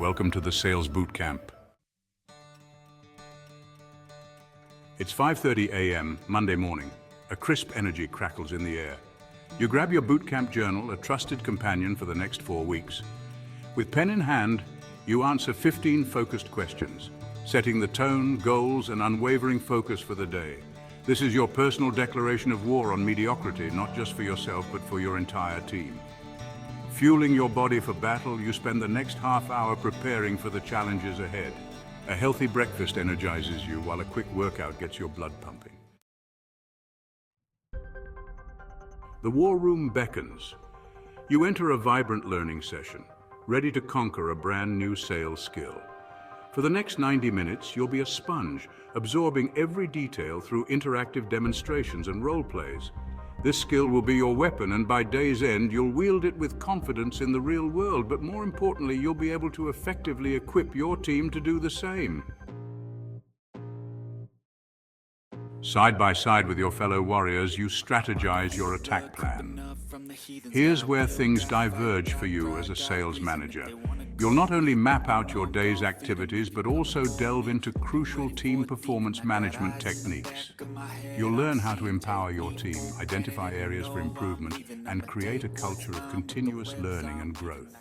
Welcome to the Sales Bootcamp. It's 5:30 a.m. Monday morning. A crisp energy crackles in the air. You grab your Bootcamp journal, a trusted companion for the next 4 weeks. With pen in hand, you answer 15 focused questions, setting the tone, goals, and unwavering focus for the day. This is your personal declaration of war on mediocrity, not just for yourself, but for your entire team. Fueling your body for battle, you spend the next half hour preparing for the challenges ahead. A healthy breakfast energizes you, while a quick workout gets your blood pumping. The war room beckons. You enter a vibrant learning session, ready to conquer a brand new sales skill. For the next 90 minutes, you'll be a sponge, absorbing every detail through interactive demonstrations and role plays. This skill will be your weapon, and by day's end, you'll wield it with confidence in the real world, but more importantly, you'll be able to effectively equip your team to do the same. Side by side with your fellow warriors, you strategize your attack plan. Here's where things diverge for you as a sales manager. You'll not only map out your day's activities, but also delve into crucial team performance management techniques. You'll learn how to empower your team, identify areas for improvement, and create a culture of continuous learning and growth.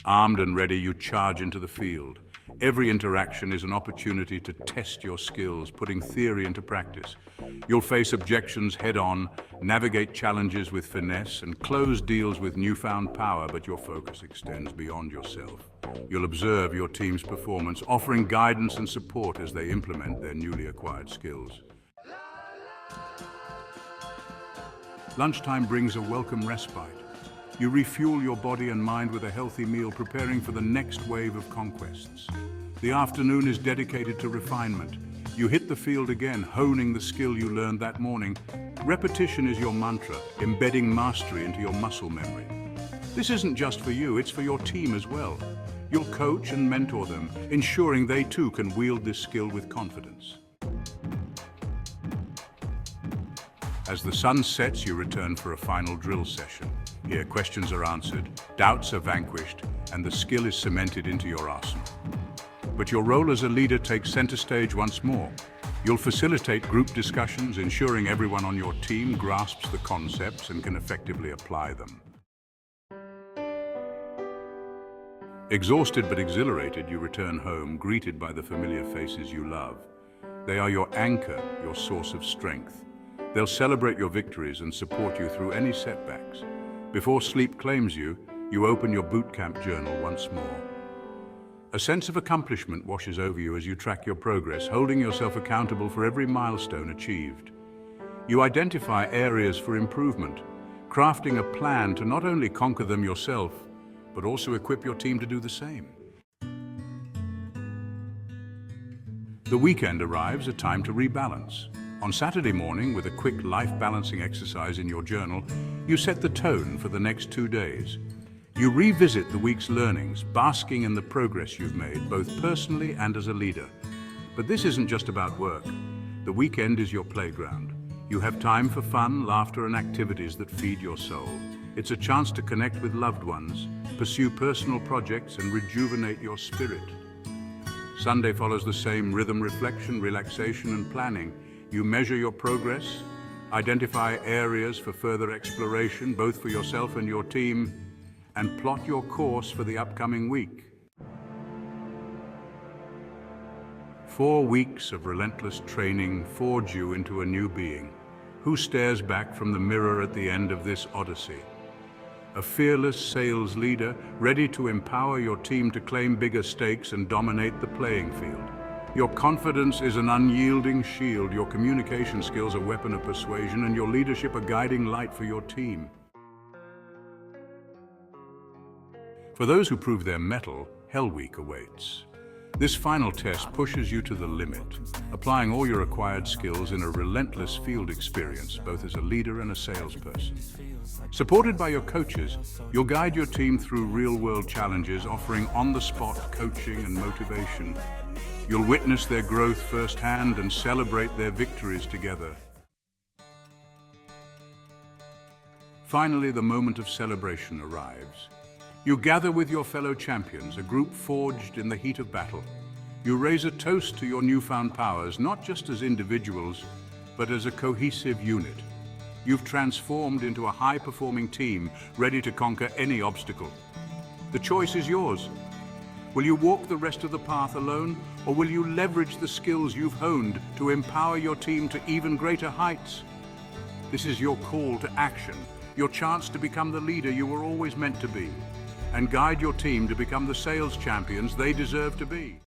Armed and ready, you charge into the field. Every interaction is an opportunity to test your skills, putting theory into practice. You'll face objections head-on, navigate challenges with finesse, and close deals with newfound power, but your focus extends beyond yourself. You'll observe your team's performance, offering guidance and support as they implement their newly acquired skills. Lunchtime brings a welcome respite. You refuel your body and mind with a healthy meal, preparing for the next wave of conquests. The afternoon is dedicated to refinement. You hit the field again, honing the skill you learned that morning. Repetition is your mantra, embedding mastery into your muscle memory. This isn't just for you, it's for your team as well. You'll coach and mentor them, ensuring they too can wield this skill with confidence. As the sun sets, you return for a final drill session. Here, questions are answered, doubts are vanquished, and the skill is cemented into your arsenal. But your role as a leader takes center stage once more. You'll facilitate group discussions, ensuring everyone on your team grasps the concepts and can effectively apply them. Exhausted but exhilarated, you return home, greeted by the familiar faces you love. They are your anchor, your source of strength. They'll celebrate your victories and support you through any setbacks. Before sleep claims you, you open your Bootcamp journal once more. A sense of accomplishment washes over you as you track your progress, holding yourself accountable for every milestone achieved. You identify areas for improvement, crafting a plan to not only conquer them yourself, but also equip your team to do the same. The weekend arrives, a time to rebalance. On Saturday morning, with a quick life-balancing exercise in your journal, you set the tone for the next 2 days. You revisit the week's learnings, basking in the progress you've made, both personally and as a leader. But this isn't just about work. The weekend is your playground. You have time for fun, laughter, and activities that feed your soul. It's a chance to connect with loved ones, pursue personal projects, and rejuvenate your spirit. Sunday follows the same rhythm: reflection, relaxation, and planning. You measure your progress, identify areas for further exploration, both for yourself and your team, and plot your course for the upcoming week. 4 weeks of relentless training forge you into a new being. Who stares back from the mirror at the end of this odyssey? A fearless sales leader, ready to empower your team to claim bigger stakes and dominate the playing field. Your confidence is an unyielding shield, your communication skills a weapon of persuasion, and your leadership a guiding light for your team. For those who prove their mettle, Hell Week awaits. This final test pushes you to the limit, applying all your acquired skills in a relentless field experience, both as a leader and a salesperson. Supported by your coaches, you'll guide your team through real-world challenges, offering on-the-spot coaching and motivation. You'll witness their growth firsthand and celebrate their victories together. Finally, the moment of celebration arrives. You gather with your fellow champions, a group forged in the heat of battle. You raise a toast to your newfound powers, not just as individuals, but as a cohesive unit. You've transformed into a high-performing team, ready to conquer any obstacle. The choice is yours. Will you walk the rest of the path alone, or will you leverage the skills you've honed to empower your team to even greater heights? This is your call to action, your chance to become the leader you were always meant to be, and guide your team to become the sales champions they deserve to be.